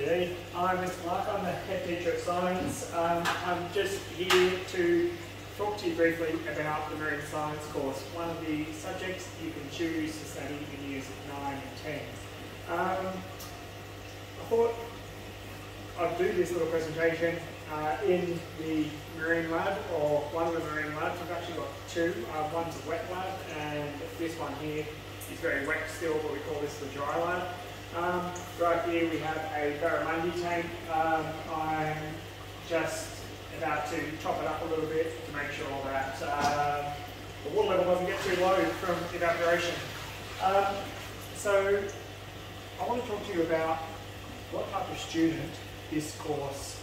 G'day, I'm Mr. Mark, I'm the head teacher of science. I'm just here to talk to you briefly about the marine science course, one of the subjects you can choose to study in years 9 and 10. I thought I'd do this little presentation in the marine lab, or one of the marine labs. I've actually got two. One's a wet lab, and this one here is very wet still, but we call this the dry lab. Right here we have a barramundi tank. I'm just about to top it up a little bit to make sure that the water level doesn't get too low from evaporation. So I want to talk to you about what type of student this course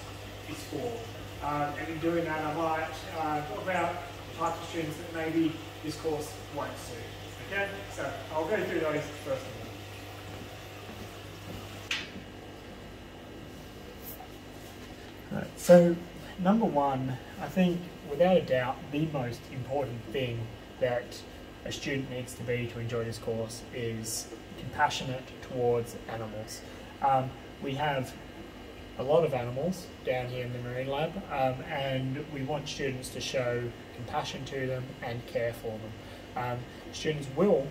is for. And in doing that I might talk about the type of students that maybe this course won't suit. Okay, so I'll go through those first of all. So, number one, I think without a doubt the most important thing that a student needs to be to enjoy this course is compassionate towards animals. We have a lot of animals down here in the marine lab, and we want students to show compassion to them and care for them. Students will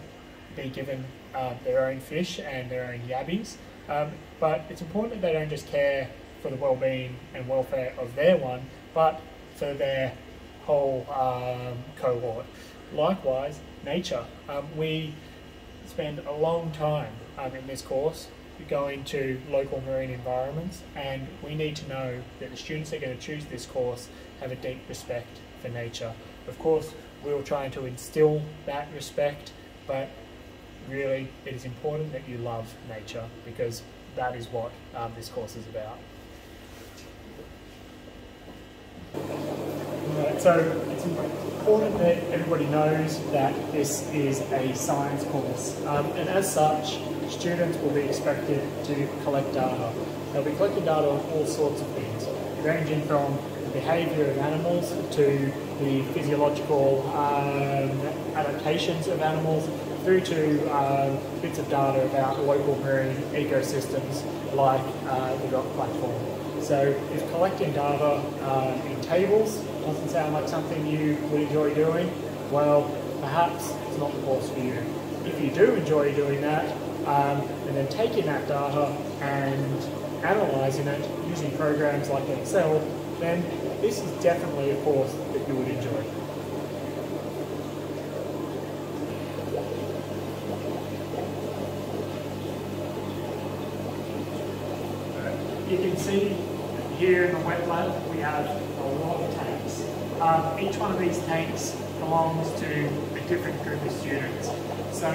be given their own fish and their own yabbies, but it's important that they don't just care for the well-being and welfare of their one, but for their whole cohort. Likewise, nature. We spend a long time in this course going to local marine environments, and we need to know that the students that are going to choose this course have a deep respect for nature. Of course, we're trying to instill that respect, but really it is important that you love nature, because that is what this course is about. So it's important that everybody knows that this is a science course, and as such students will be expected to collect data. They'll be collecting data on all sorts of things, ranging from the behaviour of animals to the physiological adaptations of animals, through to bits of data about local marine ecosystems like the rock platform. So if collecting data in tables doesn't sound like something you would enjoy doing, well, perhaps it's not the course for you. If you do enjoy doing that, and then taking that data and analysing it using programs like Excel, then this is definitely a course that you would enjoy. You can see here in the wet lab we have a lot of tanks. Each one of these tanks belongs to a different group of students. So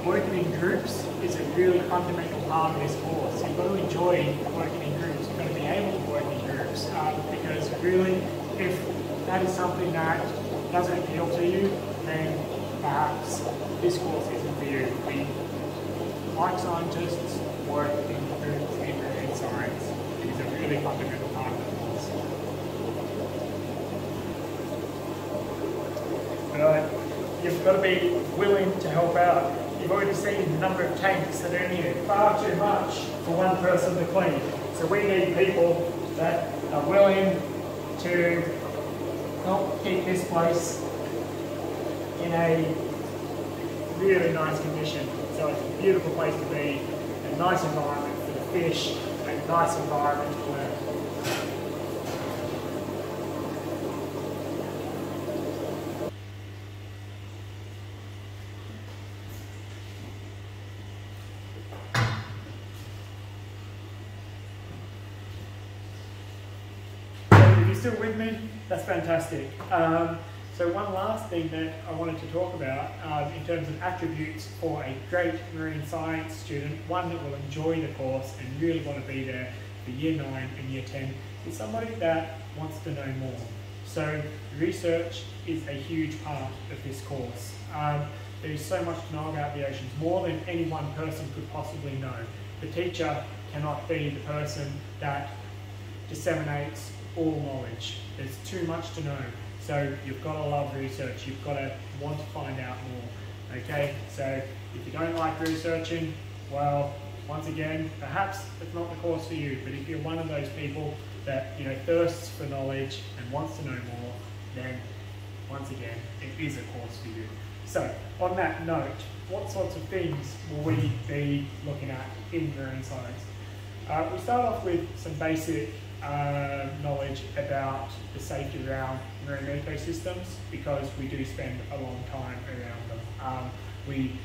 working in groups is a really fundamental part of this course. You've got to enjoy working in groups. You've got to be able to work in groups, because really, if that is something that doesn't appeal to you, then perhaps this course isn't for you. We, like scientists, work in groups in science. It is a really fundamental part of the course. You've got to be willing to help out. You've already seen the number of tanks that are in here, far too much for one person to clean. So we need people that are willing to help keep this place in a really nice condition. So it's a beautiful place to be, a nice environment for the fish, a nice environment to learn. Still with me? That's fantastic. So one last thing that I wanted to talk about in terms of attributes for a great marine science student, one that will enjoy the course and really want to be there for year 9 and year 10, is somebody that wants to know more. So research is a huge part of this course. There is so much to know about the oceans, more than any one person could possibly know. The teacher cannot be the person that disseminates all knowledge. There's too much to know. So you've got to love research. You've got to want to find out more. Okay, so if you don't like researching, well, once again, perhaps it's not the course for you, but if you're one of those people that thirsts for knowledge and wants to know more, then once again, it is a course for you. So, on that note, what sorts of things will we be looking at in marine science? We start off with some basic knowledge about the safety around marine ecosystems, because we do spend a long time around them. We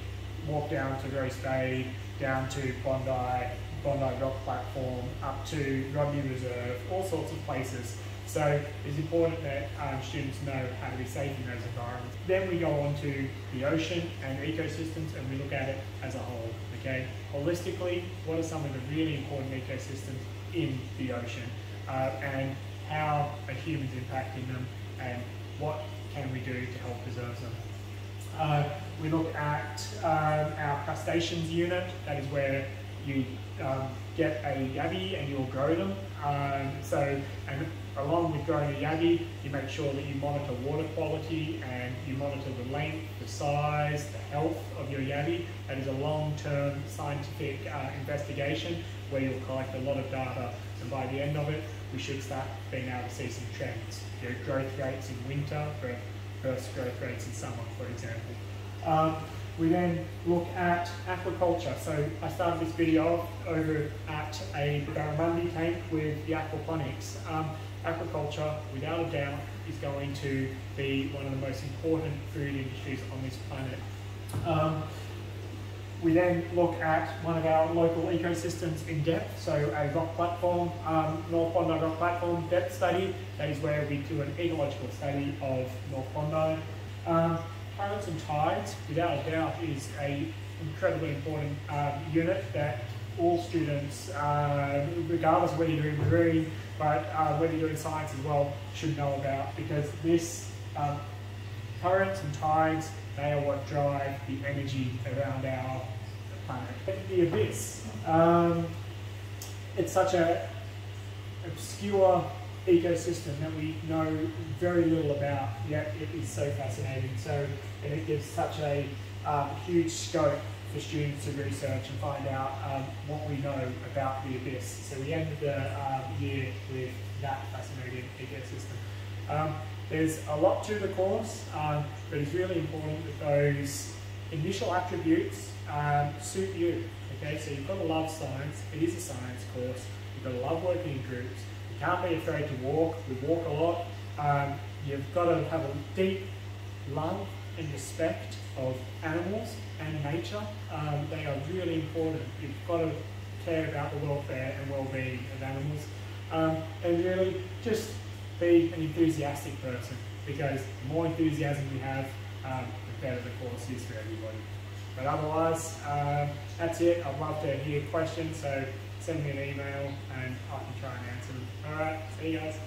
walk down to Gross Bay, down to Bondi Rock Platform, up to Rodney Reserve, all sorts of places. So it's important that students know how to be safe in those environments. Then we go on to the ocean and ecosystems, and we look at it as a whole. Okay, holistically, what are some of the really important ecosystems in the ocean, and how are humans impacting them, and what can we do to help preserve them? We look at our crustaceans unit. That is where you get a yabby and you'll grow them. And along with growing a yabby, you make sure that you monitor water quality and you monitor the length, the size, the health of your yabby. That is a long-term scientific investigation where you'll collect a lot of data, and by the end of it, we should start being able to see some trends. Growth rates in winter versus growth rates in summer, for example. We then look at aquaculture. So I started this video off over at a barramundi tank with the aquaponics. Aquaculture, without a doubt, is going to be one of the most important food industries on this planet. We then look at one of our local ecosystems in depth, so a rock platform, North Bondi Rock Platform depth study. That is where we do an ecological study of North Bondi. Currents and tides, without a doubt, is an incredibly important unit that all students, regardless of whether you're doing marine, but whether you're doing science as well, should know about, because this currents and tides, they are what drive the energy around our planet. The abyss, it's such an obscure ecosystem that we know very little about, yet it is so fascinating. And it gives such a huge scope for students to research and find out what we know about the abyss. So we ended the year with that fascinating ecosystem. There's a lot to the course, but it's really important that those initial attributes suit you. Okay, so you've got to love science. It is a science course. You've got to love working in groups. You can't be afraid to walk. We walk a lot. You've got to have a deep love and respect of animals and nature. They are really important. You've got to care about the welfare and well-being of animals. And really just be an enthusiastic person, because the more enthusiasm you have, the better the course is for everybody. But otherwise, that's it. I'd love to hear questions, so send me an email and I can try and answer them. Alright, see you guys.